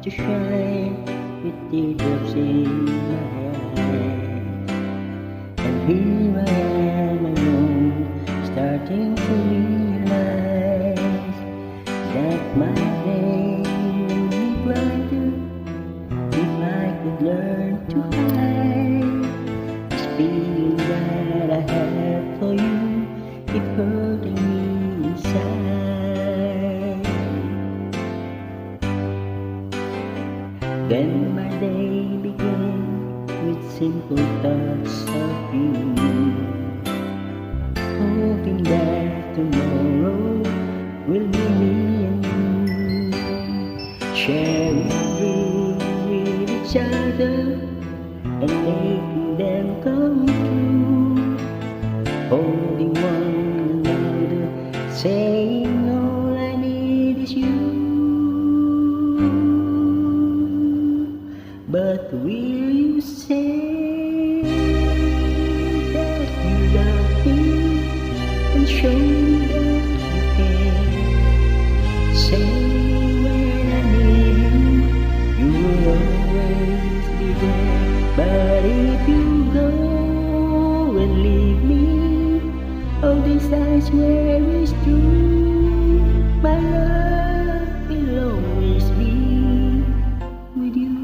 to shine with teardrops in my eyes. And here I am alone, starting to realize that my day will be brighter if I could learn to hide this feeling that I have for you, keep hurting me inside. Then my day began with simple thoughts of you, hoping that tomorrow will be me and you, sharing dreams with each other and making them come true, holding one another, saying all I need is you. But will you say that you love me and show me that you care? Say when I need you, you will always be there. But if you go and leave me, all this I swear is true. My love will always be with you.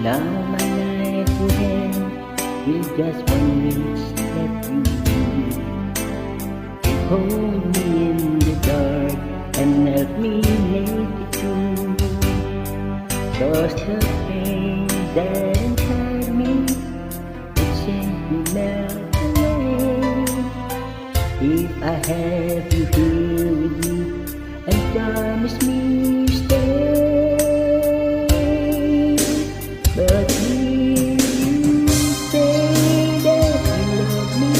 Now my life will end with just one wish that you hold me in the dark and help me make it through. 'Cause the pain that inside me would simply melt away if I have you here with me and promise me you stay. But will you say that you love me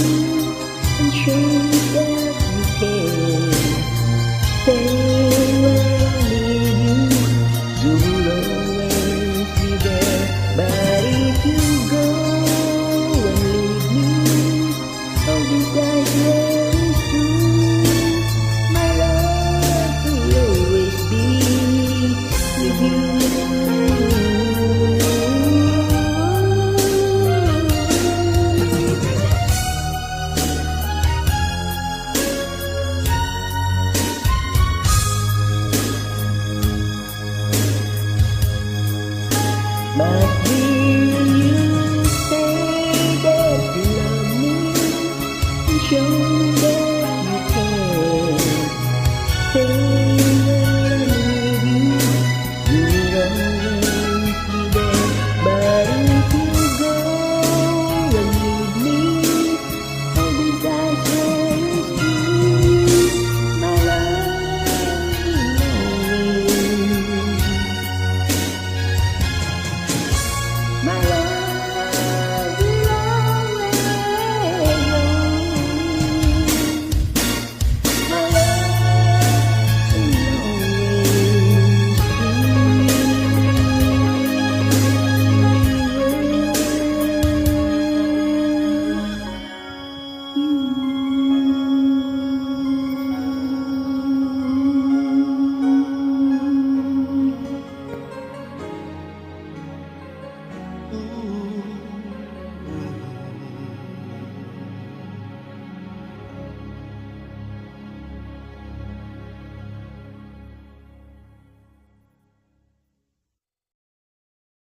and show me that you care? Say when I need you, you will always be there. But if you go and leave me, all this I swear is true. My love will always be with you.